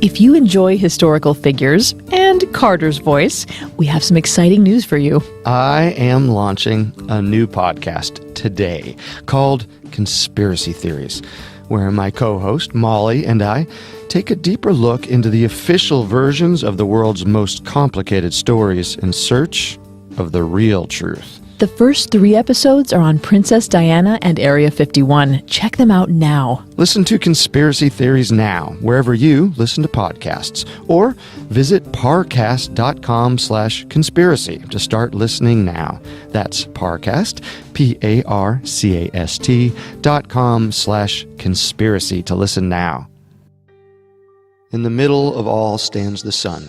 If you enjoy historical figures and Carter's voice, we have some exciting news for you. I am launching a new podcast today called Conspiracy Theories, where my co-host Molly and I take a deeper look into the official versions of the world's most complicated stories in search of the real truth. The first 3 episodes are on Princess Diana and Area 51. Check them out now. Listen to Conspiracy Theories now, wherever you listen to podcasts, or visit parcast.com/conspiracy to start listening now. That's Parcast, PARCAST.com/conspiracy to listen now. In the middle of all stands the sun.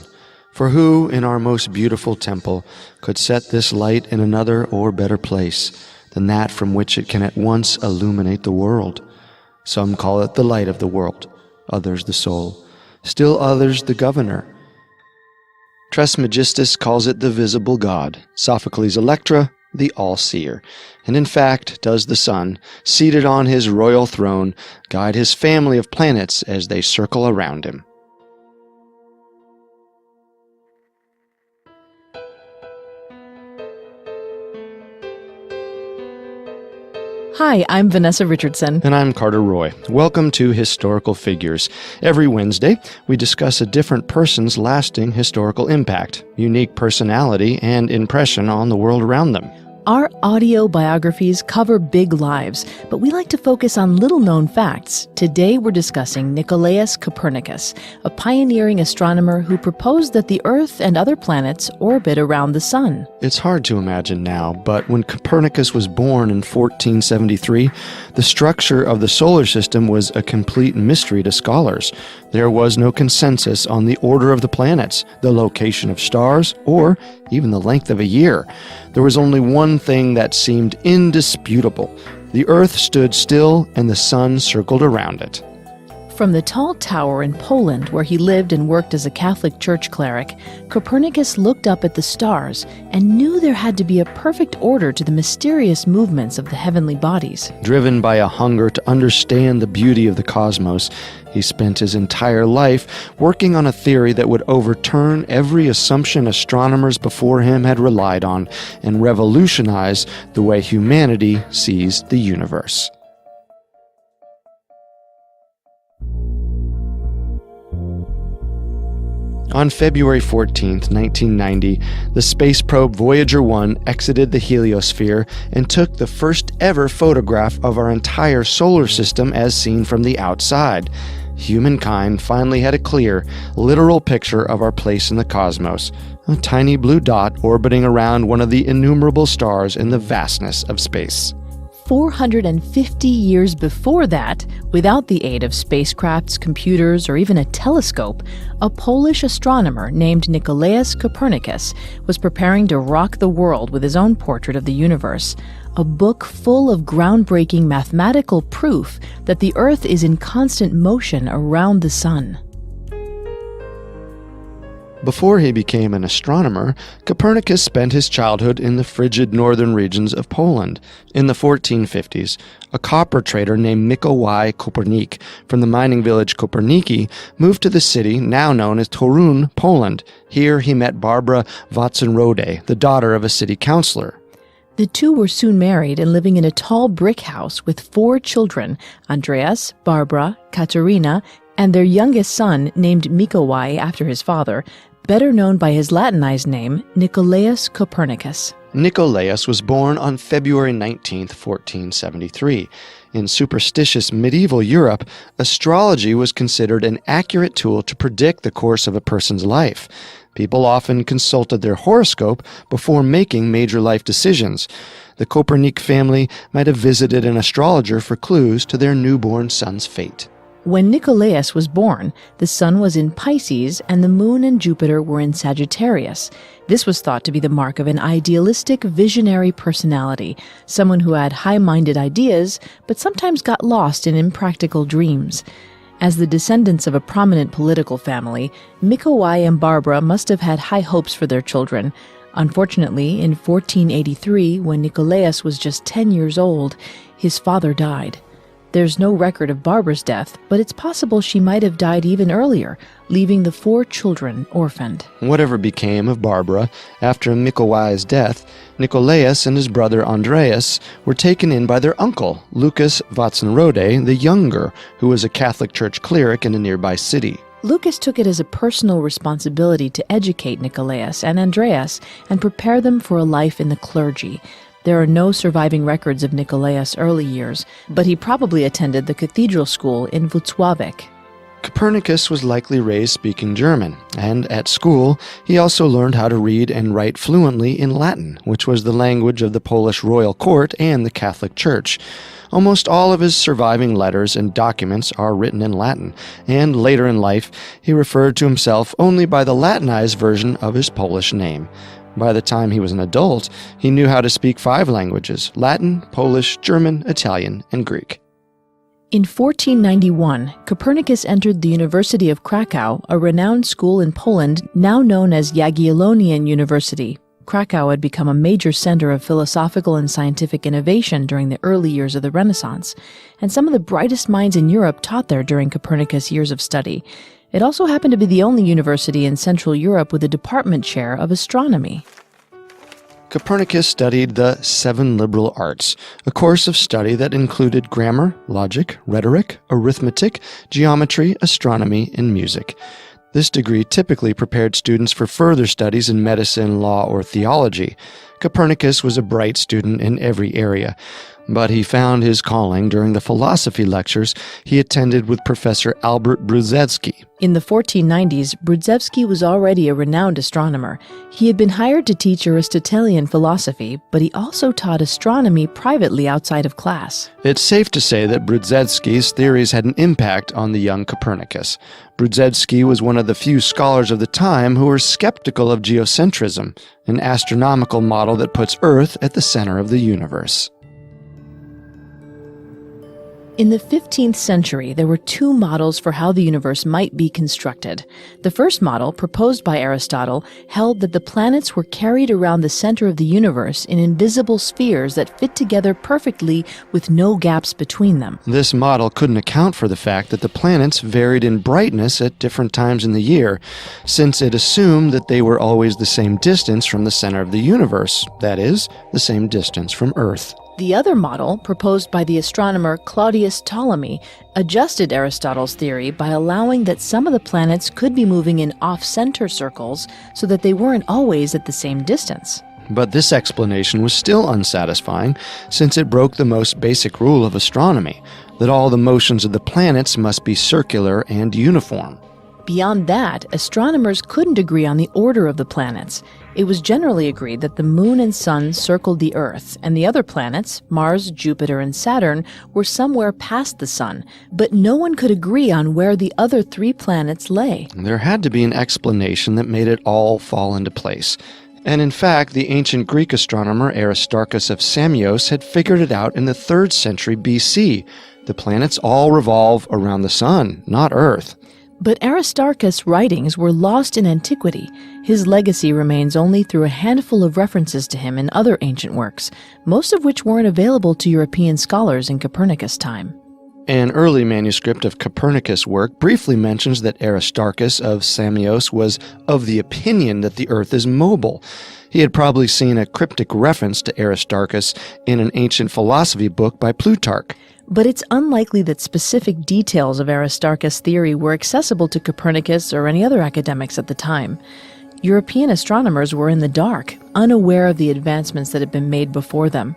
For who in our most beautiful temple could set this light in another or better place than that from which it can at once illuminate the world? Some call it the light of the world, others the soul, still others the governor. Trismegistus calls it the visible God, Sophocles' Electra, the all-seer, and in fact does the sun, seated on his royal throne, guide his family of planets as they circle around him. Hi, I'm Vanessa Richardson. And I'm Carter Roy. Welcome to Historical Figures. Every Wednesday, we discuss a different person's lasting historical impact, unique personality, and impression on the world around them. Our audio biographies cover big lives, but we like to focus on little-known facts. Today we're discussing Nicolaus Copernicus, a pioneering astronomer who proposed that the Earth and other planets orbit around the sun. It's hard to imagine now, but when Copernicus was born in 1473, the structure of the solar system was a complete mystery to scholars. There was no consensus on the order of the planets, the location of stars, or even the length of a year. There was only one thing that seemed indisputable. The Earth stood still and the sun circled around it. From the tall tower in Poland, where he lived and worked as a Catholic Church cleric, Copernicus looked up at the stars and knew there had to be a perfect order to the mysterious movements of the heavenly bodies. Driven by a hunger to understand the beauty of the cosmos, he spent his entire life working on a theory that would overturn every assumption astronomers before him had relied on and revolutionize the way humanity sees the universe. On February 14, 1990, the space probe Voyager 1 exited the heliosphere and took the first ever photograph of our entire solar system as seen from the outside. Humankind finally had a clear, literal picture of our place in the cosmos, a tiny blue dot orbiting around one of the innumerable stars in the vastness of space. 450 years before that, without the aid of spacecrafts, computers, or even a telescope, a Polish astronomer named Nicolaus Copernicus was preparing to rock the world with his own portrait of the universe, a book full of groundbreaking mathematical proof that the Earth is in constant motion around the sun. Before he became an astronomer, Copernicus spent his childhood in the frigid northern regions of Poland. In the 1450s, a copper trader named Nicolaus Copernicus from the mining village Koperniki moved to the city now known as Torun, Poland. Here he met Barbara Watson-Rode, the daughter of a city councilor. The two were soon married and living in a tall brick house with 4 children, Andreas, Barbara, Katerina, and their youngest son named Mikołaj after his father, better known by his Latinized name, Nicolaus Copernicus. Nicolaus was born on February 19, 1473. In superstitious medieval Europe, astrology was considered an accurate tool to predict the course of a person's life. People often consulted their horoscope before making major life decisions. The Copernicus family might have visited an astrologer for clues to their newborn son's fate. When Nicolaus was born, the sun was in Pisces and the moon and Jupiter were in Sagittarius. This was thought to be the mark of an idealistic, visionary personality, someone who had high-minded ideas, but sometimes got lost in impractical dreams. As the descendants of a prominent political family, Mikołaj and Barbara must have had high hopes for their children. Unfortunately, in 1483, when Nicolaus was just 10 years old, his father died. There's no record of Barbara's death, but it's possible she might have died even earlier, leaving the 4 children orphaned. Whatever became of Barbara, after Mikołaj's death, Nicolaus and his brother Andreas were taken in by their uncle, Lucas Vatsenrode the Younger, who was a Catholic Church cleric in a nearby city. Lucas took it as a personal responsibility to educate Nicolaus and Andreas and prepare them for a life in the clergy. There are no surviving records of Nicolaus' early years, but he probably attended the cathedral school in Włocławek. Copernicus was likely raised speaking German, and at school he also learned how to read and write fluently in Latin, which was the language of the Polish royal court and the Catholic Church. Almost all of his surviving letters and documents are written in Latin, and later in life he referred to himself only by the Latinized version of his Polish name. By the time he was an adult, he knew how to speak 5 languages: Latin, Polish, German, Italian, and Greek. In 1491, Copernicus entered the University of Krakow, a renowned school in Poland now known as Jagiellonian University. Krakow had become a major center of philosophical and scientific innovation during the early years of the Renaissance, and some of the brightest minds in Europe taught there during Copernicus' years of study. It also happened to be the only university in Central Europe with a department chair of astronomy. Copernicus studied the 7 liberal arts, a course of study that included grammar, logic, rhetoric, arithmetic, geometry, astronomy, and music. This degree typically prepared students for further studies in medicine, law, or theology. Copernicus was a bright student in every area, but he found his calling during the philosophy lectures he attended with Professor Albert Brudzinski. In the 1490s, Brudzinski was already a renowned astronomer. He had been hired to teach Aristotelian philosophy, but he also taught astronomy privately outside of class. It's safe to say that Brudzinski's theories had an impact on the young Copernicus. Brudzinski was one of the few scholars of the time who were skeptical of geocentrism, an astronomical model that puts Earth at the center of the universe. In the 15th century, there were 2 models for how the universe might be constructed. The first model, proposed by Aristotle, held that the planets were carried around the center of the universe in invisible spheres that fit together perfectly with no gaps between them. This model couldn't account for the fact that the planets varied in brightness at different times in the year, since it assumed that they were always the same distance from the center of the universe, that is, the same distance from Earth. The other model, proposed by the astronomer Claudius Ptolemy, adjusted Aristotle's theory by allowing that some of the planets could be moving in off-center circles so that they weren't always at the same distance. But this explanation was still unsatisfying, since it broke the most basic rule of astronomy, that all the motions of the planets must be circular and uniform. Beyond that, astronomers couldn't agree on the order of the planets. It was generally agreed that the Moon and Sun circled the Earth, and the other planets, Mars, Jupiter, and Saturn, were somewhere past the Sun, but no one could agree on where the other 3 planets lay. There had to be an explanation that made it all fall into place. And in fact, the ancient Greek astronomer Aristarchus of Samios had figured it out in the 3rd century BC. The planets all revolve around the Sun, not Earth. But Aristarchus' writings were lost in antiquity. His legacy remains only through a handful of references to him in other ancient works, most of which weren't available to European scholars in Copernicus' time. An early manuscript of Copernicus' work briefly mentions that Aristarchus of Samios was of the opinion that the Earth is mobile. He had probably seen a cryptic reference to Aristarchus in an ancient philosophy book by Plutarch. But it's unlikely that specific details of Aristarchus' theory were accessible to Copernicus or any other academics at the time. European astronomers were in the dark, unaware of the advancements that had been made before them.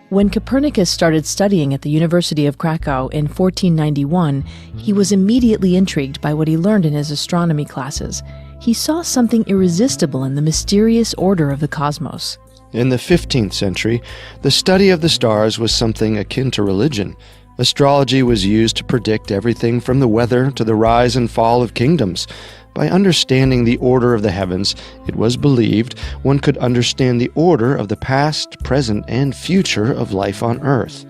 When Copernicus started studying at the University of Krakow in 1491, he was immediately intrigued by what he learned in his astronomy classes. He saw something irresistible in the mysterious order of the cosmos. In the 15th century, the study of the stars was something akin to religion. Astrology was used to predict everything from the weather to the rise and fall of kingdoms. By understanding the order of the heavens, it was believed one could understand the order of the past, present, and future of life on Earth.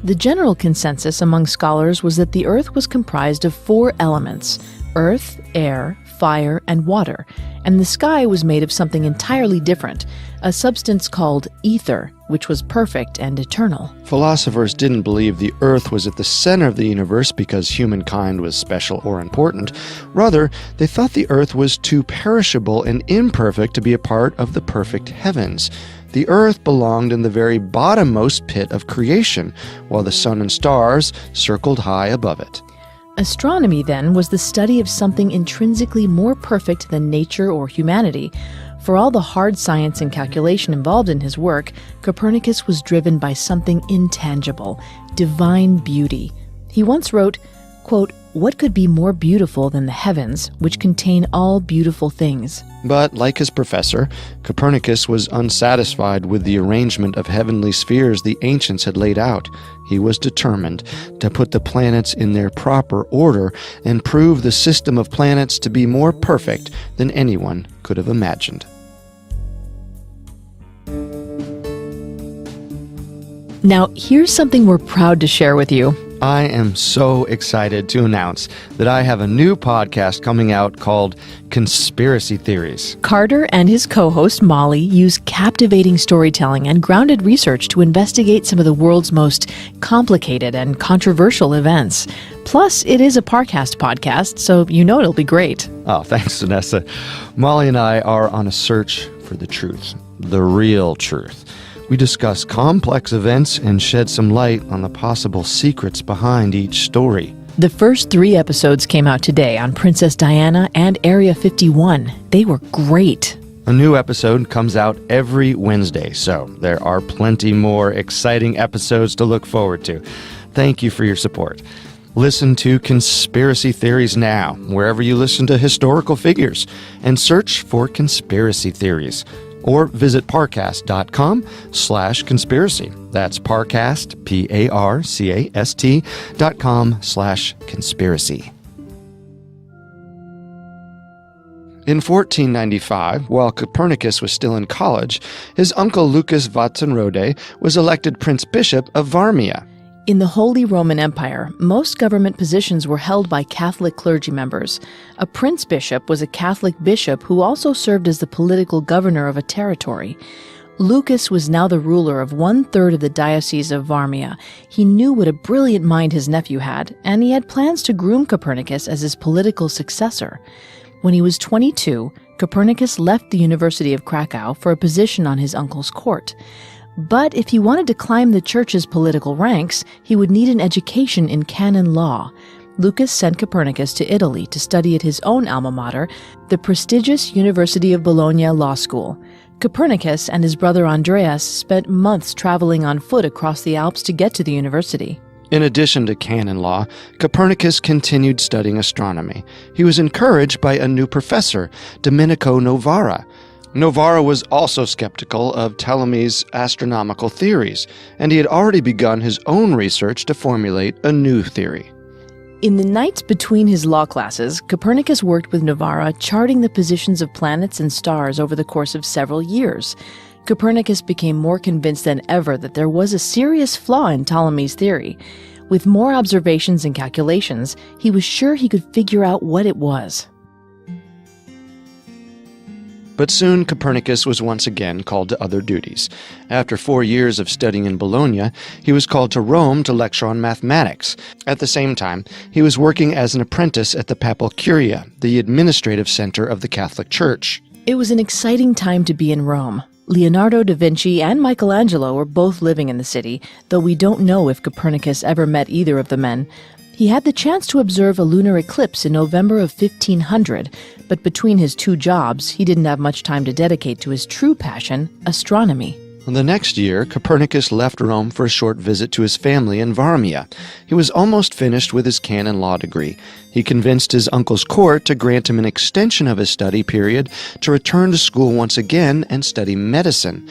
The general consensus among scholars was that the Earth was comprised of 4 elements: earth, air, fire, and water, and the sky was made of something entirely different, a substance called ether, which was perfect and eternal. Philosophers didn't believe the Earth was at the center of the universe because humankind was special or important. Rather, they thought the Earth was too perishable and imperfect to be a part of the perfect heavens. The Earth belonged in the very bottommost pit of creation, while the sun and stars circled high above it. Astronomy, then, was the study of something intrinsically more perfect than nature or humanity. For all the hard science and calculation involved in his work, Copernicus was driven by something intangible, divine beauty. He once wrote, quote, "What could be more beautiful than the heavens, which contain all beautiful things?" But, like his professor, Copernicus was unsatisfied with the arrangement of heavenly spheres the ancients had laid out. He was determined to put the planets in their proper order and prove the system of planets to be more perfect than anyone could have imagined. Now, here's something we're proud to share with you. I am so excited to announce that I have a new podcast coming out called Conspiracy Theories. Carter and his co-host Molly use captivating storytelling and grounded research to investigate some of the world's most complicated and controversial events. Plus, it is a Parcast podcast, so you know it'll be great. Oh, thanks, Vanessa. Molly and I are on a search for the truth, the real truth. We discuss complex events and shed some light on the possible secrets behind each story. The first 3 episodes came out today on Princess Diana and Area 51. They were great. A new episode comes out every Wednesday, so there are plenty more exciting episodes to look forward to. Thank you for your support. Listen to Conspiracy Theories now, wherever you listen to historical figures, and search for Conspiracy Theories. Or visit parcast.com/conspiracy. That's Parcast, PARCAST.com/conspiracy. In 1495, while Copernicus was still in college, his uncle Lucas Vatsanrode was elected Prince Bishop of Varmia. In the Holy Roman Empire, most government positions were held by Catholic clergy members. A prince bishop was a Catholic bishop who also served as the political governor of a territory. Lucas was now the ruler of 1/3 of the Diocese of Varmia. He knew what a brilliant mind his nephew had, and he had plans to groom Copernicus as his political successor. When he was 22, Copernicus left the University of Krakow for a position on his uncle's court. But if he wanted to climb the church's political ranks, he would need an education in canon law. Lucas sent Copernicus to Italy to study at his own alma mater, the prestigious University of Bologna Law School. Copernicus and his brother Andreas spent months traveling on foot across the Alps to get to the university. In addition to canon law, Copernicus continued studying astronomy. He was encouraged by a new professor, Domenico Novara. Novara was also skeptical of Ptolemy's astronomical theories, and he had already begun his own research to formulate a new theory. In the nights between his law classes, Copernicus worked with Novara, charting the positions of planets and stars over the course of several years. Copernicus became more convinced than ever that there was a serious flaw in Ptolemy's theory. With more observations and calculations, he was sure he could figure out what it was. But soon Copernicus was once again called to other duties. After 4 years of studying in Bologna, he was called to Rome to lecture on mathematics. At the same time, he was working as an apprentice at the Papal Curia, the administrative center of the Catholic Church. It was an exciting time to be in Rome. Leonardo da Vinci and Michelangelo were both living in the city, though we don't know if Copernicus ever met either of the men. He had the chance to observe a lunar eclipse in November of 1500, but between his 2 jobs, he didn't have much time to dedicate to his true passion, astronomy. The next year, Copernicus left Rome for a short visit to his family in Varmia. He was almost finished with his canon law degree. He convinced his uncle's court to grant him an extension of his study period to return to school once again and study medicine.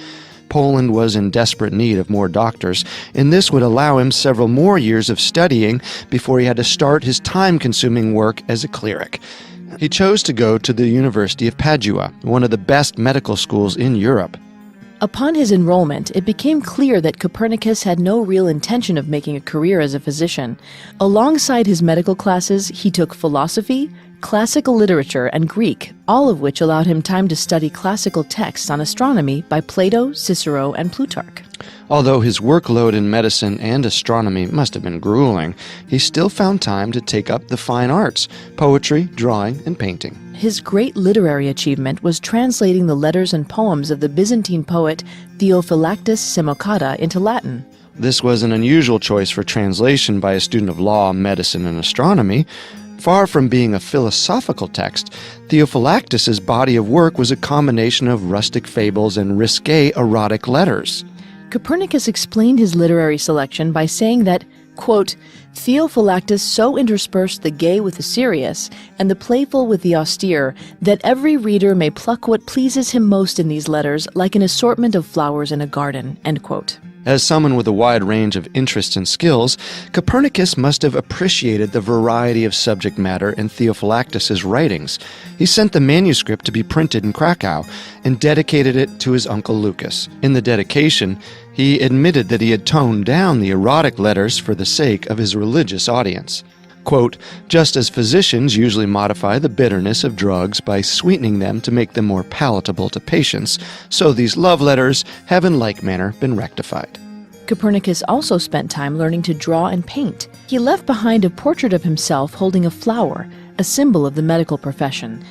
Poland was in desperate need of more doctors, and this would allow him several more years of studying before he had to start his time-consuming work as a cleric. He chose to go to the University of Padua, one of the best medical schools in Europe. Upon his enrollment, it became clear that Copernicus had no real intention of making a career as a physician. Alongside his medical classes, he took philosophy, classical literature, and Greek, all of which allowed him time to study classical texts on astronomy by Plato, Cicero, and Plutarch. Although his workload in medicine and astronomy must have been grueling, he still found time to take up the fine arts, poetry, drawing, and painting. His great literary achievement was translating the letters and poems of the Byzantine poet Theophylactus Samocatta into Latin. This was an unusual choice for translation by a student of law, medicine, and astronomy. Far from being a philosophical text, Theophylactus's body of work was a combination of rustic fables and risque erotic letters. Copernicus explained his literary selection by saying that, quote, Theophylactus so interspersed the gay with the serious, and the playful with the austere, that every reader may pluck what pleases him most in these letters, like an assortment of flowers in a garden, end quote. As someone with a wide range of interests and skills, Copernicus must have appreciated the variety of subject matter in Theophylactus's writings. He sent the manuscript to be printed in Krakow and dedicated it to his uncle Lucas. In the dedication, he admitted that he had toned down the erotic letters for the sake of his religious audience. Quote, just as physicians usually modify the bitterness of drugs by sweetening them to make them more palatable to patients, so these love letters have in like manner been rectified. Copernicus also spent time learning to draw and paint. He left behind a portrait of himself holding a flower, a symbol of the medical profession.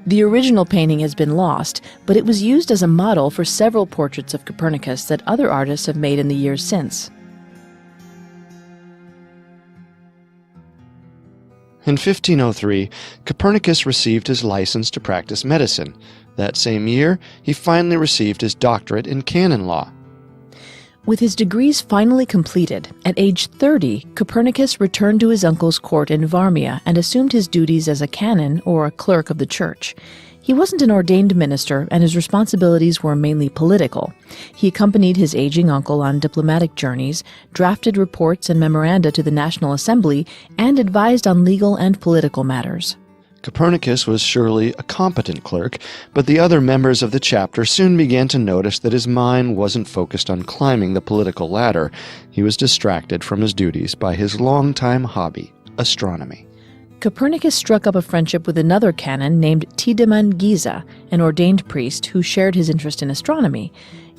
The original painting has been lost, but it was used as a model for several portraits of Copernicus that other artists have made in the years since. In 1503, Copernicus received his license to practice medicine. That same year, he finally received his doctorate in canon law. With his degrees finally completed, at age 30, Copernicus returned to his uncle's court in Varmia and assumed his duties as a canon, or a clerk of the church. He wasn't an ordained minister, and his responsibilities were mainly political. He accompanied his aging uncle on diplomatic journeys, drafted reports and memoranda to the National Assembly, and advised on legal and political matters. Copernicus was surely a competent clerk, but the other members of the chapter soon began to notice that his mind wasn't focused on climbing the political ladder. He was distracted from his duties by his longtime hobby, astronomy. Copernicus struck up a friendship with another canon named Tiedemann Giza, an ordained priest who shared his interest in astronomy.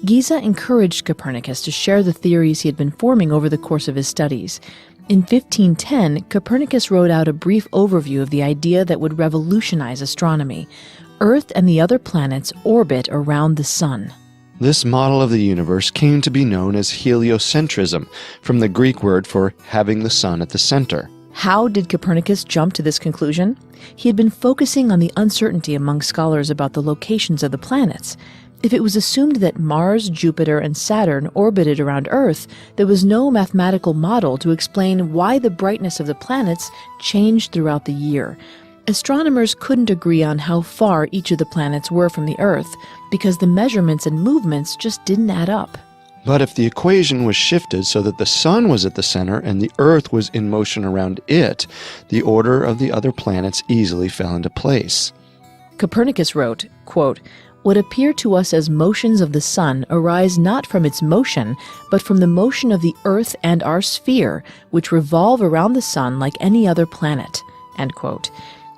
Giza encouraged Copernicus to share the theories he had been forming over the course of his studies. In 1510, Copernicus wrote out a brief overview of the idea that would revolutionize astronomy. Earth and the other planets orbit around the sun. This model of the universe came to be known as heliocentrism, from the Greek word for having the sun at the center. How did Copernicus jump to this conclusion? He had been focusing on the uncertainty among scholars about the locations of the planets. If it was assumed that Mars, Jupiter, and Saturn orbited around Earth, there was no mathematical model to explain why the brightness of the planets changed throughout the year. Astronomers couldn't agree on how far each of the planets were from the Earth, because the measurements and movements just didn't add up. But if the equation was shifted so that the sun was at the center and the Earth was in motion around it, the order of the other planets easily fell into place. Copernicus wrote, quote, what appear to us as motions of the sun arise not from its motion, but from the motion of the Earth and our sphere, which revolve around the sun like any other planet, end quote.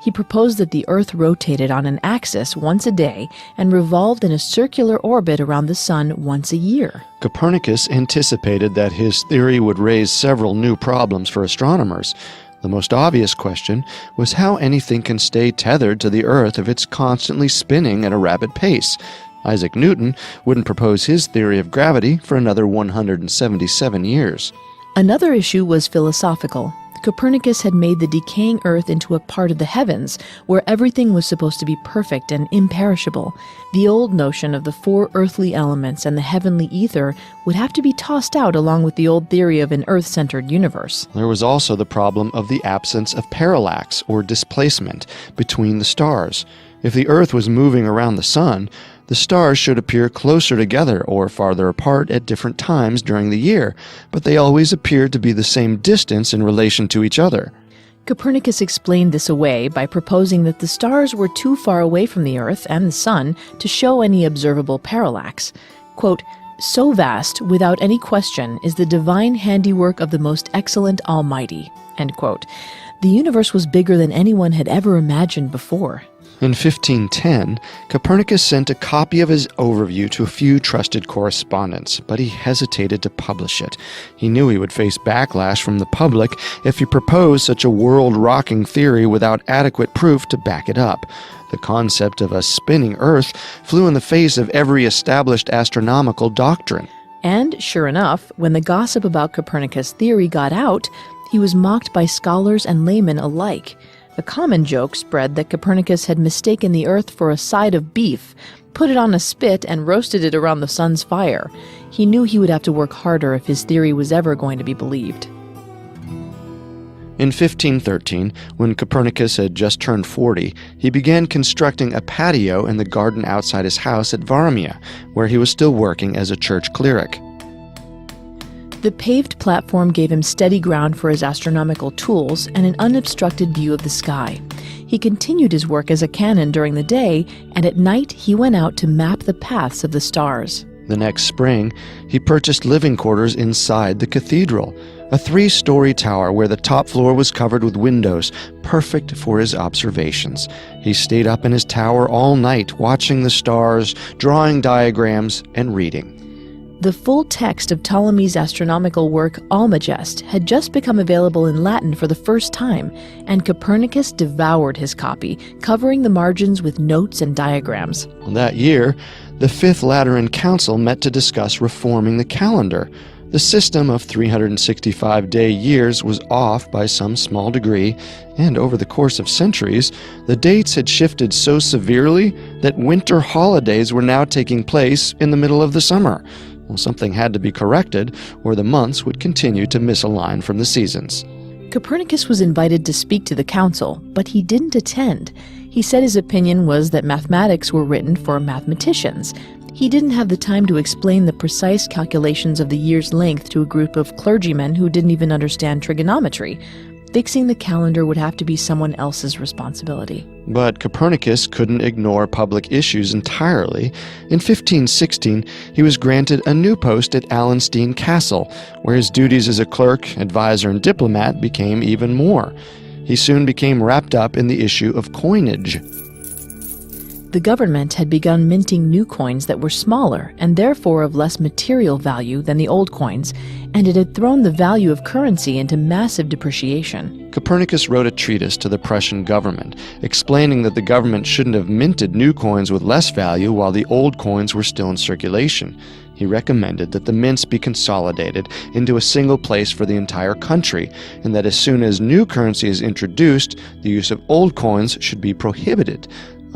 He proposed that the Earth rotated on an axis once a day and revolved in a circular orbit around the sun once a year. Copernicus anticipated that his theory would raise several new problems for astronomers. The most obvious question was how anything can stay tethered to the Earth if it's constantly spinning at a rapid pace. Isaac Newton wouldn't propose his theory of gravity for another 177 years. Another issue was philosophical. Copernicus had made the decaying Earth into a part of the heavens, where everything was supposed to be perfect and imperishable. The old notion of the four earthly elements and the heavenly ether would have to be tossed out along with the old theory of an Earth-centered universe. There was also the problem of the absence of parallax, or displacement, between the stars. If the Earth was moving around the sun, the stars should appear closer together or farther apart at different times during the year, but they always appeared to be the same distance in relation to each other. Copernicus explained this away by proposing that the stars were too far away from the Earth and the sun to show any observable parallax. Quote, so vast, without any question, is the divine handiwork of the most excellent Almighty, end quote. The universe was bigger than anyone had ever imagined before. In 1510, Copernicus sent a copy of his overview to a few trusted correspondents, but he hesitated to publish it. He knew he would face backlash from the public if he proposed such a world-rocking theory without adequate proof to back it up. The concept of a spinning Earth flew in the face of every established astronomical doctrine. And, sure enough, when the gossip about Copernicus' theory got out, he was mocked by scholars and laymen alike. A common joke spread that Copernicus had mistaken the Earth for a side of beef, put it on a spit, and roasted it around the sun's fire. He knew he would have to work harder if his theory was ever going to be believed. In 1513, when Copernicus had just turned 40, he began constructing a patio in the garden outside his house at Varmia, where he was still working as a church cleric. The paved platform gave him steady ground for his astronomical tools and an unobstructed view of the sky. He continued his work as a canon during the day, and at night he went out to map the paths of the stars. The next spring, he purchased living quarters inside the cathedral, a 3-story tower where the top floor was covered with windows, perfect for his observations. He stayed up in his tower all night, watching the stars, drawing diagrams, and reading. The full text of Ptolemy's astronomical work Almagest had just become available in Latin for the first time, and Copernicus devoured his copy, covering the margins with notes and diagrams. That year, the Fifth Lateran Council met to discuss reforming the calendar. The system of 365-day years was off by some small degree, and over the course of centuries, the dates had shifted so severely that winter holidays were now taking place in the middle of the summer. Well, something had to be corrected, or the months would continue to misalign from the seasons. Copernicus was invited to speak to the council, but he didn't attend. He said his opinion was that mathematics were written for mathematicians. He didn't have the time to explain the precise calculations of the year's length to a group of clergymen who didn't even understand trigonometry. Fixing the calendar would have to be someone else's responsibility. But Copernicus couldn't ignore public issues entirely. In 1516, he was granted a new post at Allenstein Castle, where his duties as a clerk, advisor, and diplomat became even more. He soon became wrapped up in the issue of coinage. The government had begun minting new coins that were smaller and therefore of less material value than the old coins, and it had thrown the value of currency into massive depreciation. Copernicus wrote a treatise to the Prussian government, explaining that the government shouldn't have minted new coins with less value while the old coins were still in circulation. He recommended that the mints be consolidated into a single place for the entire country, and that as soon as new currency is introduced, the use of old coins should be prohibited.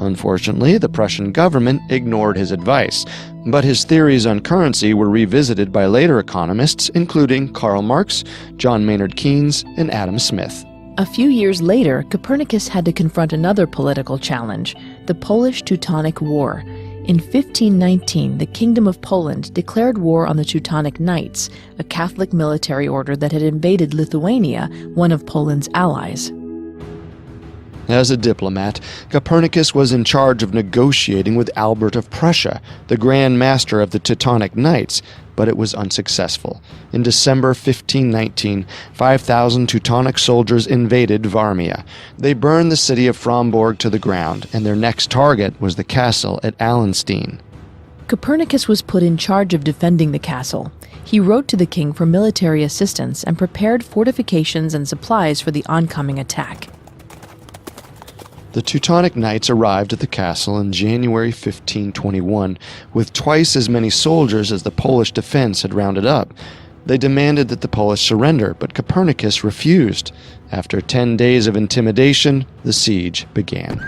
Unfortunately, the Prussian government ignored his advice, but his theories on currency were revisited by later economists, including Karl Marx, John Maynard Keynes, and Adam Smith. A few years later, Copernicus had to confront another political challenge, the Polish-Teutonic War. In 1519, the Kingdom of Poland declared war on the Teutonic Knights, a Catholic military order that had invaded Lithuania, one of Poland's allies. As a diplomat, Copernicus was in charge of negotiating with Albert of Prussia, the Grand Master of the Teutonic Knights, but it was unsuccessful. In December 1519, 5,000 Teutonic soldiers invaded Varmia. They burned the city of Fromborg to the ground, and their next target was the castle at Allenstein. Copernicus was put in charge of defending the castle. He wrote to the king for military assistance and prepared fortifications and supplies for the oncoming attack. The Teutonic Knights arrived at the castle in January 1521 with twice as many soldiers as the Polish defense had rounded up. They demanded that the Polish surrender, but Copernicus refused. After 10 days of intimidation, the siege began.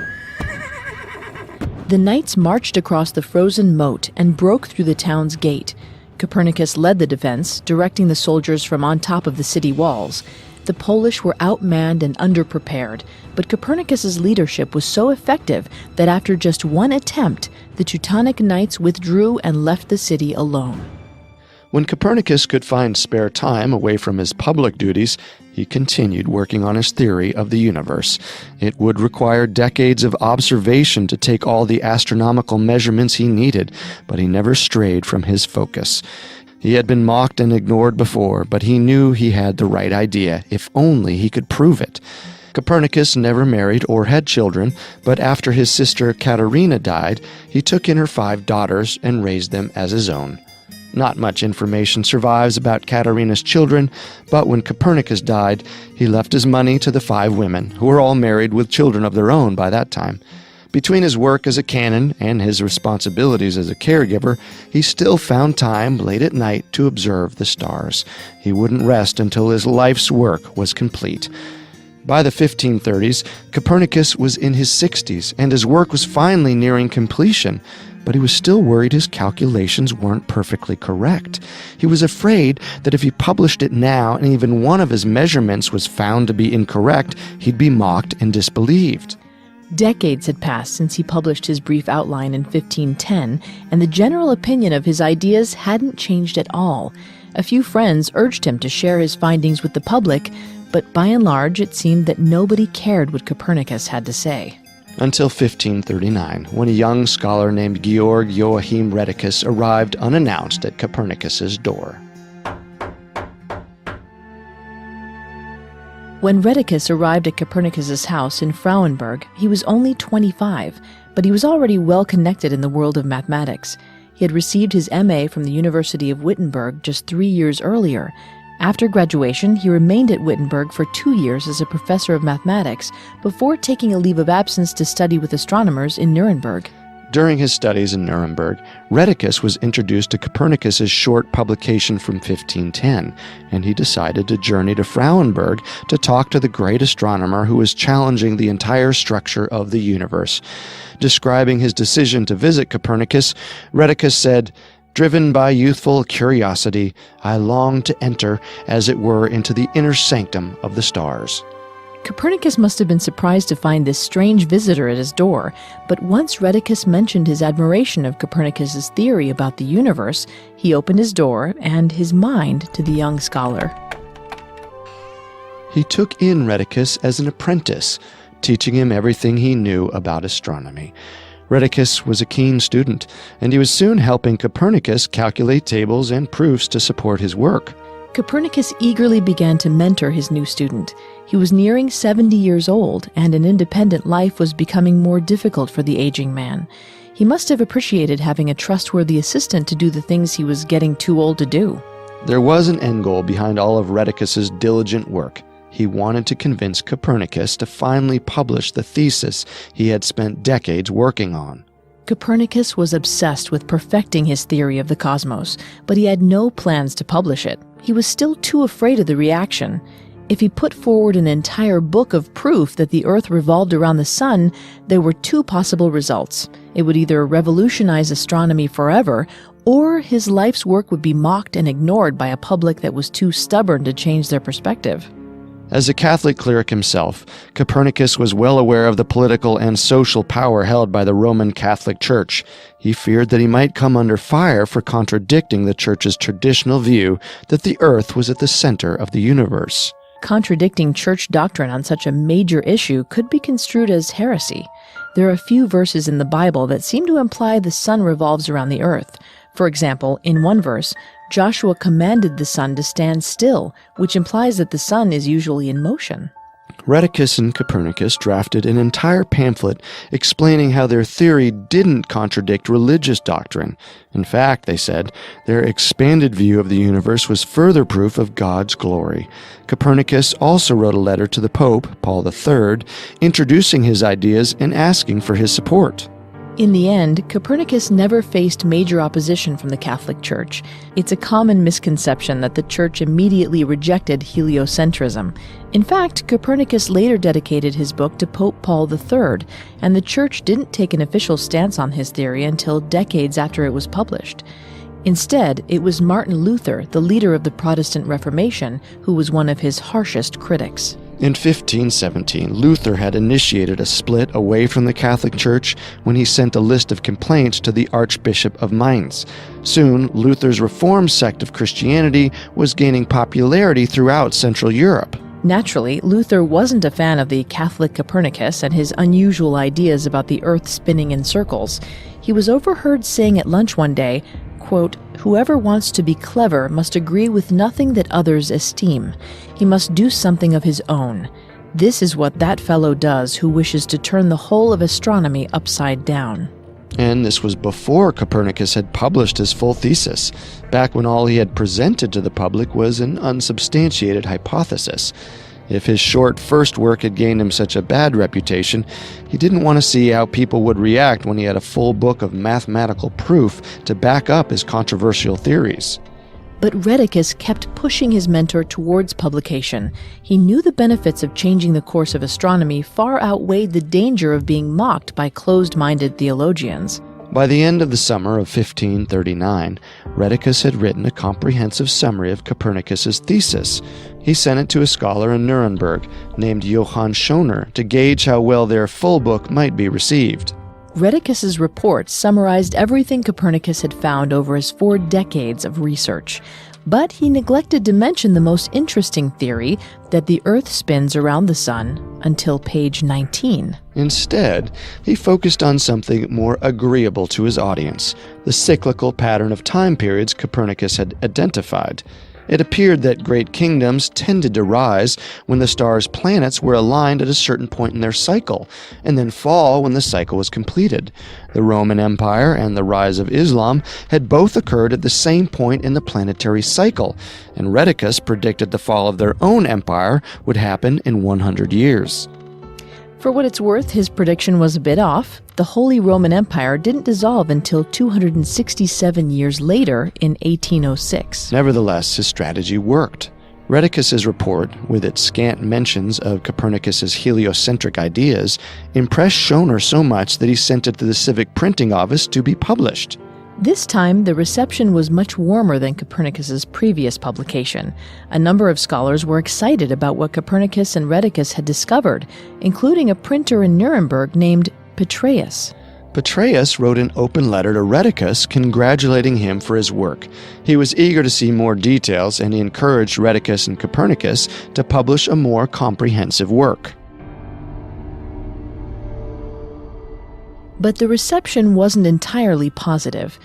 The knights marched across the frozen moat and broke through the town's gate. Copernicus led the defense, directing the soldiers from on top of the city walls. The Polish were outmanned and underprepared, but Copernicus's leadership was so effective that after just one attempt, the Teutonic Knights withdrew and left the city alone. When Copernicus could find spare time away from his public duties, he continued working on his theory of the universe. It would require decades of observation to take all the astronomical measurements he needed, but he never strayed from his focus. He had been mocked and ignored before, but he knew he had the right idea, if only he could prove it. Copernicus never married or had children, but after his sister Katerina died, he took in her 5 daughters and raised them as his own. Not much information survives about Katerina's children, but when Copernicus died, he left his money to the 5 women, who were all married with children of their own by that time. Between his work as a canon and his responsibilities as a caregiver, he still found time late at night to observe the stars. He wouldn't rest until his life's work was complete. By the 1530s, Copernicus was in his 60s, and his work was finally nearing completion. But he was still worried his calculations weren't perfectly correct. He was afraid that if he published it now and even one of his measurements was found to be incorrect, he'd be mocked and disbelieved. Decades had passed since he published his brief outline in 1510, and the general opinion of his ideas hadn't changed at all. A few friends urged him to share his findings with the public, but by and large it seemed that nobody cared what Copernicus had to say. Until 1539, when a young scholar named Georg Joachim Rheticus arrived unannounced at Copernicus's door. When Rheticus arrived at Copernicus's house in Frauenburg, he was only 25, but he was already well connected in the world of mathematics. He had received his M.A. from the University of Wittenberg just 3 years earlier. After graduation, he remained at Wittenberg for 2 years as a professor of mathematics before taking a leave of absence to study with astronomers in Nuremberg. During his studies in Nuremberg, Rheticus was introduced to Copernicus's short publication from 1510, and he decided to journey to Frauenburg to talk to the great astronomer who was challenging the entire structure of the universe. Describing his decision to visit Copernicus, Rheticus said, "Driven by youthful curiosity, I longed to enter, as it were, into the inner sanctum of the stars." Copernicus must have been surprised to find this strange visitor at his door, but once Rheticus mentioned his admiration of Copernicus's theory about the universe, he opened his door and his mind to the young scholar. He took in Rheticus as an apprentice, teaching him everything he knew about astronomy. Rheticus was a keen student, and he was soon helping Copernicus calculate tables and proofs to support his work. Copernicus eagerly began to mentor his new student. He was nearing 70 years old, and an independent life was becoming more difficult for the aging man. He must have appreciated having a trustworthy assistant to do the things he was getting too old to do. There was an end goal behind all of Rheticus's diligent work. He wanted to convince Copernicus to finally publish the thesis he had spent decades working on. Copernicus was obsessed with perfecting his theory of the cosmos, but he had no plans to publish it. He was still too afraid of the reaction. If he put forward an entire book of proof that the Earth revolved around the Sun, there were 2 possible results. It would either revolutionize astronomy forever, or his life's work would be mocked and ignored by a public that was too stubborn to change their perspective. As a Catholic cleric himself, Copernicus was well aware of the political and social power held by the Roman Catholic Church. He feared that he might come under fire for contradicting the Church's traditional view that the Earth was at the center of the universe. Contradicting church doctrine on such a major issue could be construed as heresy. There are a few verses in the Bible that seem to imply the sun revolves around the earth. For example, in one verse, Joshua commanded the sun to stand still, which implies that the sun is usually in motion. Rheticus and Copernicus drafted an entire pamphlet explaining how their theory didn't contradict religious doctrine. In fact, they said, their expanded view of the universe was further proof of God's glory. Copernicus also wrote a letter to the Pope, Paul III, introducing his ideas and asking for his support. In the end, Copernicus never faced major opposition from the Catholic Church. It's a common misconception that the Church immediately rejected heliocentrism. In fact, Copernicus later dedicated his book to Pope Paul III, and the Church didn't take an official stance on his theory until decades after it was published. Instead, it was Martin Luther, the leader of the Protestant Reformation, who was one of his harshest critics. In 1517, Luther had initiated a split away from the Catholic Church when he sent a list of complaints to the Archbishop of Mainz. Soon, Luther's Reformed sect of Christianity was gaining popularity throughout Central Europe. Naturally, Luther wasn't a fan of the Catholic Copernicus and his unusual ideas about the earth spinning in circles. He was overheard saying at lunch one day, quote, "Whoever wants to be clever must agree with nothing that others esteem. He must do something of his own." This is what that fellow does who wishes to turn the whole of astronomy upside down. And this was before Copernicus had published his full thesis, back when all he had presented to the public was an unsubstantiated hypothesis. If his short first work had gained him such a bad reputation, he didn't want to see how people would react when he had a full book of mathematical proof to back up his controversial theories. But Rheticus kept pushing his mentor towards publication. He knew the benefits of changing the course of astronomy far outweighed the danger of being mocked by closed-minded theologians. By the end of the summer of 1539, Rheticus had written a comprehensive summary of Copernicus's thesis. He sent it to a scholar in Nuremberg named Johann Schoner to gauge how well their full book might be received. Rheticus's report summarized everything Copernicus had found over his 4 decades of research. But he neglected to mention the most interesting theory, that the Earth spins around the Sun, until page 19. Instead, he focused on something more agreeable to his audience, the cyclical pattern of time periods Copernicus had identified. It appeared that great kingdoms tended to rise when the stars' planets were aligned at a certain point in their cycle, and then fall when the cycle was completed. The Roman Empire and the rise of Islam had both occurred at the same point in the planetary cycle, and Rheticus predicted the fall of their own empire would happen in 100 years. For what it's worth, his prediction was a bit off. The Holy Roman Empire didn't dissolve until 267 years later in 1806. Nevertheless, his strategy worked. Rheticus's report, with its scant mentions of Copernicus's heliocentric ideas, impressed Schoner so much that he sent it to the civic printing office to be published. This time, the reception was much warmer than Copernicus's previous publication. A number of scholars were excited about what Copernicus and Rheticus had discovered, including a printer in Nuremberg named Petreius. Petreius wrote an open letter to Rheticus congratulating him for his work. He was eager to see more details, and he encouraged Rheticus and Copernicus to publish a more comprehensive work. But the reception wasn't entirely positive.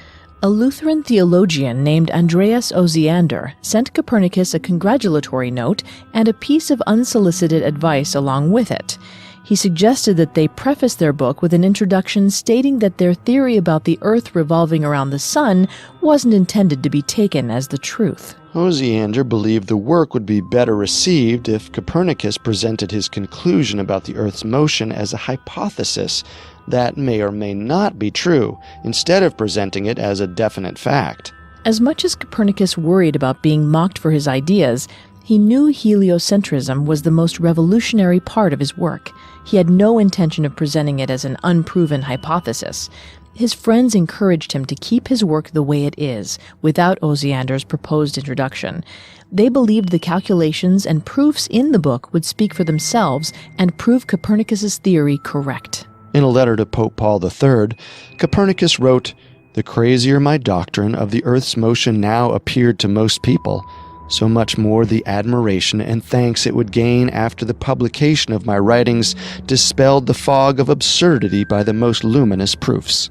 A Lutheran theologian named Andreas Osiander sent Copernicus a congratulatory note and a piece of unsolicited advice along with it. He suggested that they preface their book with an introduction stating that their theory about the Earth revolving around the Sun wasn't intended to be taken as the truth. Osiander believed the work would be better received if Copernicus presented his conclusion about the Earth's motion as a hypothesis that may or may not be true, instead of presenting it as a definite fact. As much as Copernicus worried about being mocked for his ideas, he knew heliocentrism was the most revolutionary part of his work. He had no intention of presenting it as an unproven hypothesis. His friends encouraged him to keep his work the way it is, without Osiander's proposed introduction. They believed the calculations and proofs in the book would speak for themselves and prove Copernicus's theory correct. In a letter to Pope Paul III, Copernicus wrote, "The crazier my doctrine of the Earth's motion now appeared to most people, so much more the admiration and thanks it would gain after the publication of my writings dispelled the fog of absurdity by the most luminous proofs."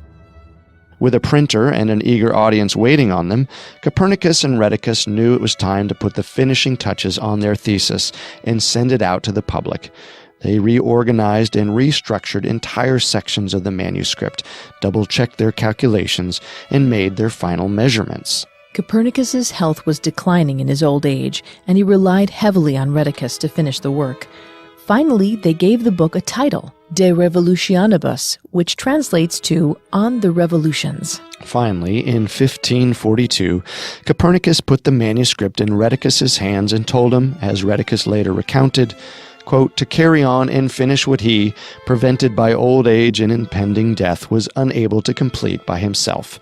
With a printer and an eager audience waiting on them, Copernicus and Rheticus knew it was time to put the finishing touches on their thesis and send it out to the public. They reorganized and restructured entire sections of the manuscript, double-checked their calculations, and made their final measurements. Copernicus's health was declining in his old age, and he relied heavily on Rheticus to finish the work. Finally, they gave the book a title, De Revolutionibus, which translates to On the Revolutions. Finally, in 1542, Copernicus put the manuscript in Rheticus's hands and told him, as Rheticus later recounted, quote, to carry on and finish what he, prevented by old age and impending death, was unable to complete by himself.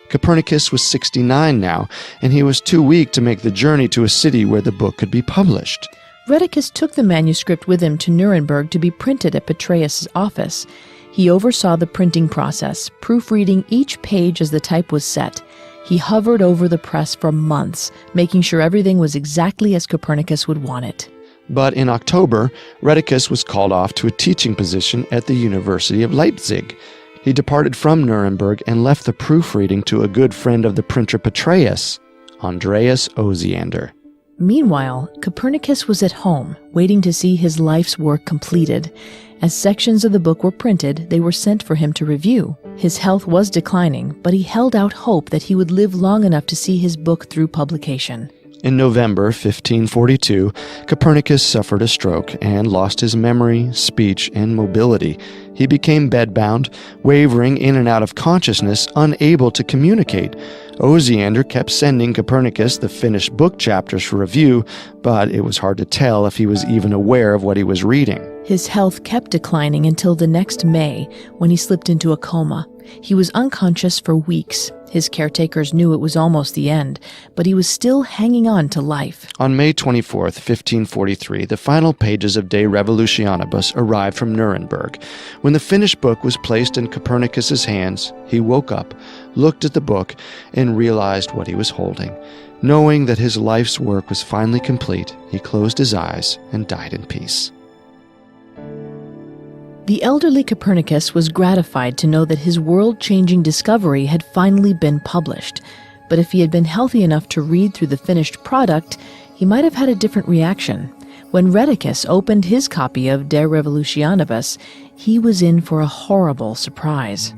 Copernicus was 69 now, and he was too weak to make the journey to a city where the book could be published. Rheticus took the manuscript with him to Nuremberg to be printed at Petreius' office. He oversaw the printing process, proofreading each page as the type was set. He hovered over the press for months, making sure everything was exactly as Copernicus would want it. But in October, Rheticus was called off to a teaching position at the University of Leipzig. He departed from Nuremberg and left the proofreading to a good friend of the printer Petreius, Andreas Osiander. Meanwhile, Copernicus was at home, waiting to see his life's work completed. As sections of the book were printed, they were sent for him to review. His health was declining, but he held out hope that he would live long enough to see his book through publication. In November 1542, Copernicus suffered a stroke and lost his memory, speech, and mobility. He became bedbound, wavering in and out of consciousness, unable to communicate. Osiander kept sending Copernicus the finished book chapters for review, but it was hard to tell if he was even aware of what he was reading. His health kept declining until the next May, when he slipped into a coma. He was unconscious for weeks. His caretakers knew it was almost the end, but he was still hanging on to life. On May 24, 1543, the final pages of De Revolutionibus arrived from Nuremberg. When the finished book was placed in Copernicus's hands, he woke up, looked at the book, and realized what he was holding. Knowing that his life's work was finally complete, he closed his eyes and died in peace. The elderly Copernicus was gratified to know that his world-changing discovery had finally been published. But if he had been healthy enough to read through the finished product, he might have had a different reaction. When Rheticus opened his copy of De Revolutionibus, he was in for a horrible surprise.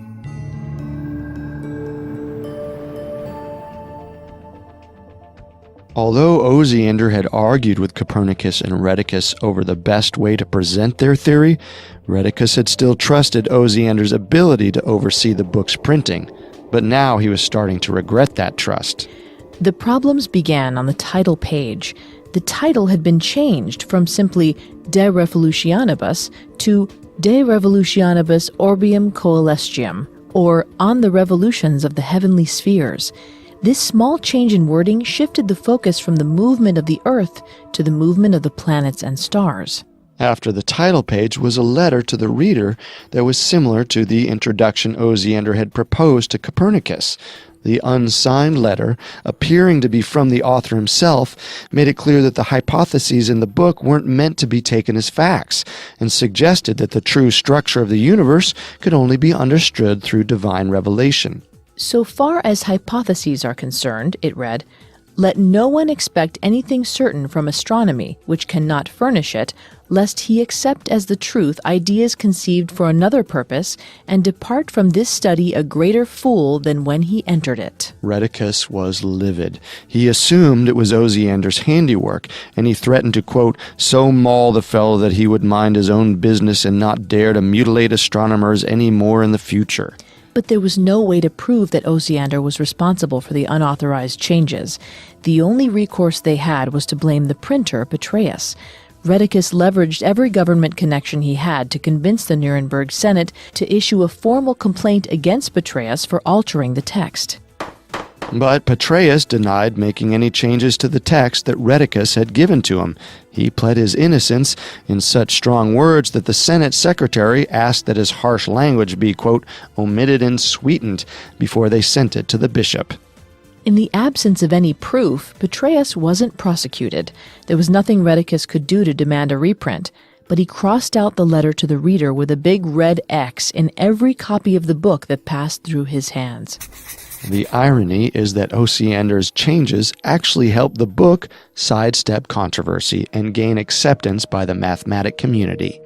Although Osiander had argued with Copernicus and Rheticus over the best way to present their theory, Rheticus had still trusted Osiander's ability to oversee the book's printing, but now he was starting to regret that trust. The problems began on the title page. The title had been changed from simply De Revolutionibus to De Revolutionibus Orbium Coelestium, or On the Revolutions of the Heavenly Spheres. This small change in wording shifted the focus from the movement of the Earth to the movement of the planets and stars. After the title page was a letter to the reader that was similar to the introduction Osiander had proposed to Copernicus. The unsigned letter, appearing to be from the author himself, made it clear that the hypotheses in the book weren't meant to be taken as facts, and suggested that the true structure of the universe could only be understood through divine revelation. So far as hypotheses are concerned, it read, let no one expect anything certain from astronomy, which cannot furnish it, lest he accept as the truth ideas conceived for another purpose, and depart from this study a greater fool than when he entered it. Rheticus was livid. He assumed it was Osiander's handiwork, and he threatened to, quote, so maul the fellow that he would mind his own business and not dare to mutilate astronomers any more in the future. But there was no way to prove that Osiander was responsible for the unauthorized changes. The only recourse they had was to blame the printer, Petreius. Rheticus leveraged every government connection he had to convince the Nuremberg Senate to issue a formal complaint against Petreius for altering the text. But Petreius denied making any changes to the text that Rheticus had given to him. He pled his innocence in such strong words that the Senate secretary asked that his harsh language be, quote, omitted and sweetened before they sent it to the bishop. In the absence of any proof, Petreius wasn't prosecuted. There was nothing Rheticus could do to demand a reprint, but he crossed out the letter to the reader with a big red X in every copy of the book that passed through his hands. The irony is that Osiander's changes actually helped the book sidestep controversy and gain acceptance by the mathematic community.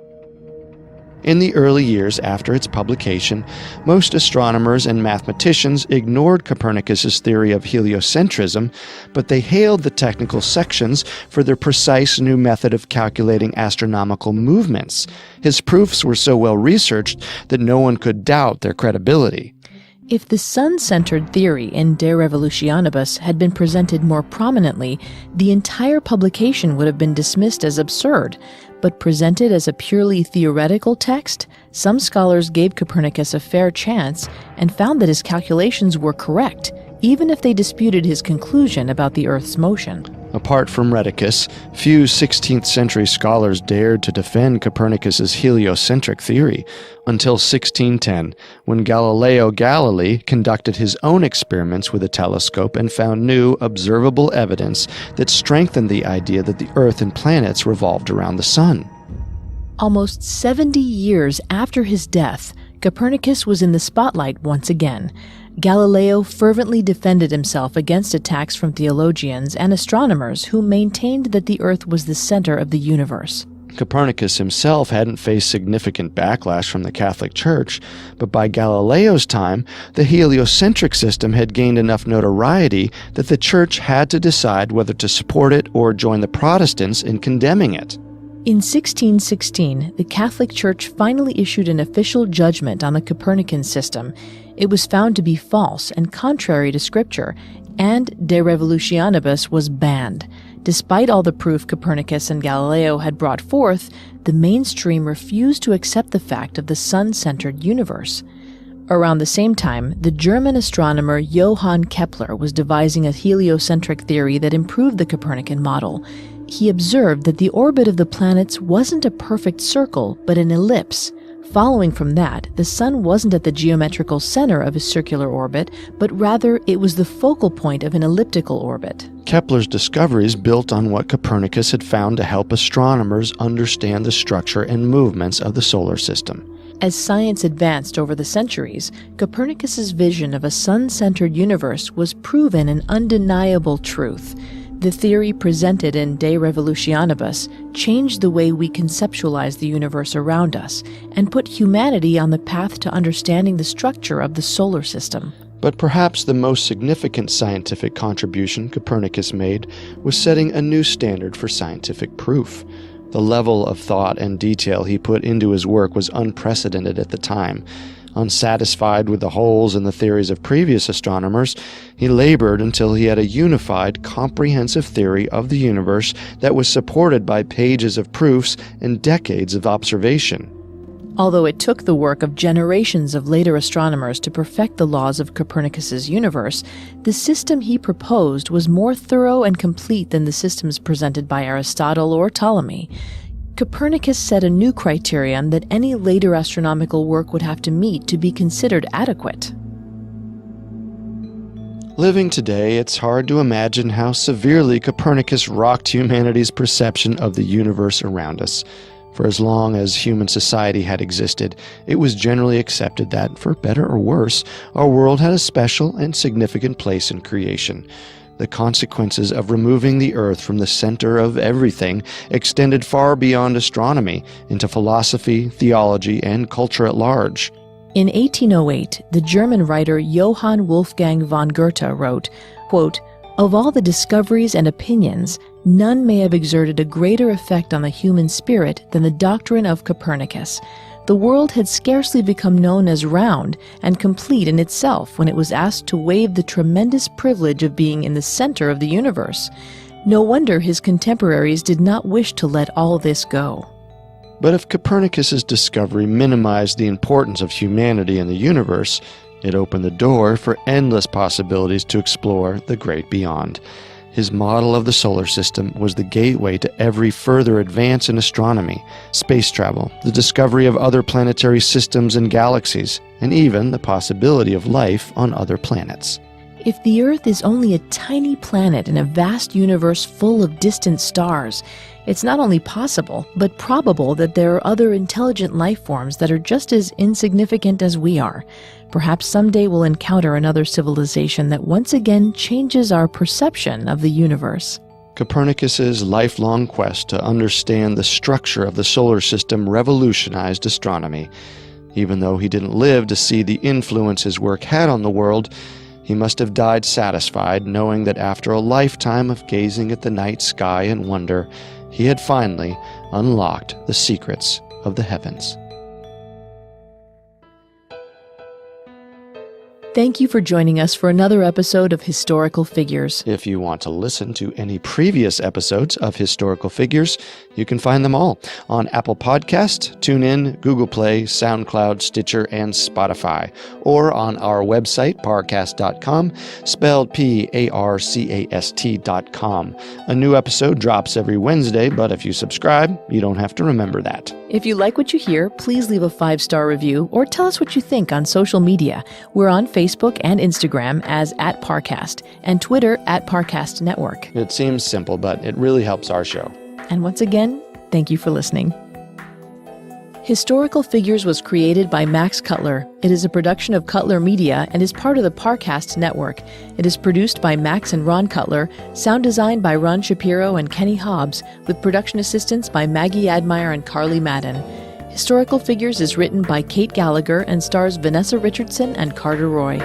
In the early years after its publication, most astronomers and mathematicians ignored Copernicus's theory of heliocentrism, but they hailed the technical sections for their precise new method of calculating astronomical movements. His proofs were so well researched that no one could doubt their credibility. If the sun-centered theory in De Revolutionibus had been presented more prominently, the entire publication would have been dismissed as absurd. But presented as a purely theoretical text, some scholars gave Copernicus a fair chance and found that his calculations were correct, even if they disputed his conclusion about the Earth's motion. Apart from Rheticus, few 16th century scholars dared to defend Copernicus's heliocentric theory until 1610, when Galileo Galilei conducted his own experiments with a telescope and found new, observable evidence that strengthened the idea that the Earth and planets revolved around the sun. Almost 70 years after his death, Copernicus was in the spotlight once again. Galileo fervently defended himself against attacks from theologians and astronomers who maintained that the Earth was the center of the universe. Copernicus himself hadn't faced significant backlash from the Catholic Church, but by Galileo's time, the heliocentric system had gained enough notoriety that the Church had to decide whether to support it or join the Protestants in condemning it. In 1616, the Catholic Church finally issued an official judgment on the Copernican system. It was found to be false and contrary to Scripture, and De Revolutionibus was banned. Despite all the proof Copernicus and Galileo had brought forth, the mainstream refused to accept the fact of the sun-centered universe. Around the same time, the German astronomer Johann Kepler was devising a heliocentric theory that improved the Copernican model. He observed that the orbit of the planets wasn't a perfect circle, but an ellipse. Following from that, the sun wasn't at the geometrical center of a circular orbit, but rather it was the focal point of an elliptical orbit. Kepler's discoveries built on what Copernicus had found to help astronomers understand the structure and movements of the solar system. As science advanced over the centuries, Copernicus's vision of a sun-centered universe was proven an undeniable truth. The theory presented in De Revolutionibus changed the way we conceptualize the universe around us and put humanity on the path to understanding the structure of the solar system. But perhaps the most significant scientific contribution Copernicus made was setting a new standard for scientific proof. The level of thought and detail he put into his work was unprecedented at the time. Unsatisfied with the holes in the theories of previous astronomers, he labored until he had a unified, comprehensive theory of the universe that was supported by pages of proofs and decades of observation. Although it took the work of generations of later astronomers to perfect the laws of Copernicus's universe, the system he proposed was more thorough and complete than the systems presented by Aristotle or Ptolemy. Copernicus set a new criterion that any later astronomical work would have to meet to be considered adequate. Living today, it's hard to imagine how severely Copernicus rocked humanity's perception of the universe around us. For as long as human society had existed, it was generally accepted that, for better or worse, our world had a special and significant place in creation. The consequences of removing the Earth from the center of everything extended far beyond astronomy into philosophy, theology, and culture at large. In 1808, the German writer Johann Wolfgang von Goethe wrote, quote, "Of all the discoveries and opinions, none may have exerted a greater effect on the human spirit than the doctrine of Copernicus. The world had scarcely become known as round and complete in itself when it was asked to waive the tremendous privilege of being in the center of the universe. No wonder his contemporaries did not wish to let all this go." But if Copernicus's discovery minimized the importance of humanity in the universe, it opened the door for endless possibilities to explore the great beyond. His model of the solar system was the gateway to every further advance in astronomy, space travel, the discovery of other planetary systems and galaxies, and even the possibility of life on other planets. If the Earth is only a tiny planet in a vast universe full of distant stars, it's not only possible, but probable that there are other intelligent life forms that are just as insignificant as we are. Perhaps someday we'll encounter another civilization that once again changes our perception of the universe. Copernicus's lifelong quest to understand the structure of the solar system revolutionized astronomy. Even though he didn't live to see the influence his work had on the world, he must have died satisfied knowing that after a lifetime of gazing at the night sky in wonder, he had finally unlocked the secrets of the heavens. Thank you for joining us for another episode of Historical Figures. If you want to listen to any previous episodes of Historical Figures, you can find them all on Apple Podcast, TuneIn, Google Play, SoundCloud, Stitcher, and Spotify, or on our website, parcast.com, spelled Parcast.com. A new episode drops every Wednesday, but if you subscribe, you don't have to remember that. If you like what you hear, please leave a 5-star review or tell us what you think on social media. We're on Facebook and Instagram as @Parcast and Twitter @Parcast Network. It seems simple, but it really helps our show. And once again, thank you for listening. Historical Figures was created by Max Cutler. It is a production of Cutler Media and is part of the Parcast Network. It is produced by Max and Ron Cutler, sound designed by Ron Shapiro and Kenny Hobbs, with production assistance by Maggie Admire and Carly Madden. Historical Figures is written by Kate Gallagher and stars Vanessa Richardson and Carter Roy.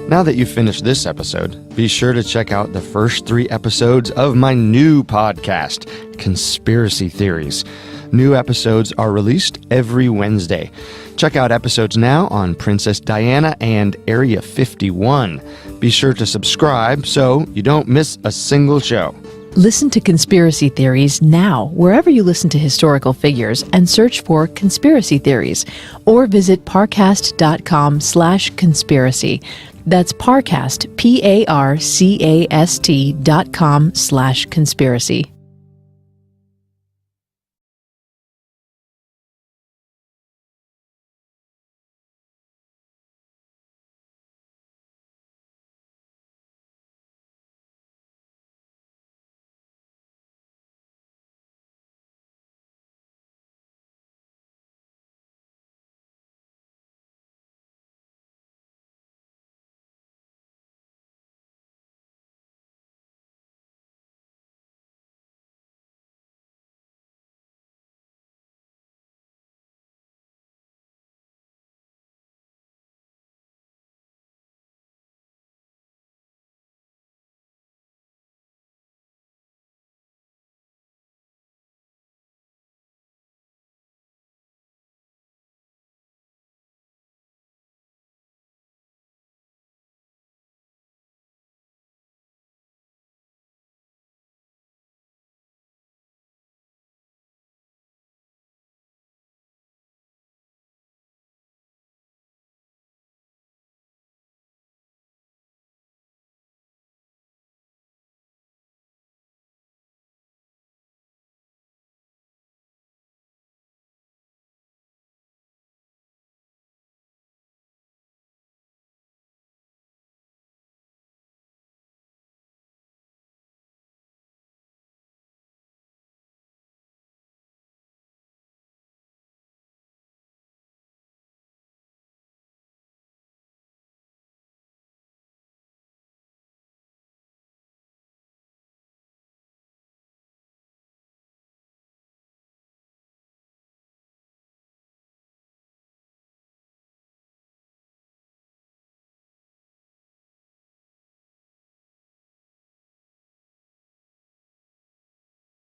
Now that you've finished this episode, be sure to check out the first 3 episodes of my new podcast, Conspiracy Theories. New episodes are released every Wednesday. Check out episodes now on Princess Diana and Area 51. Be sure to subscribe so you don't miss a single show. Listen to Conspiracy Theories now, wherever you listen to Historical Figures, and search for Conspiracy Theories, or visit parcast.com/conspiracy. That's Parcast, PARCAST.com/conspiracy.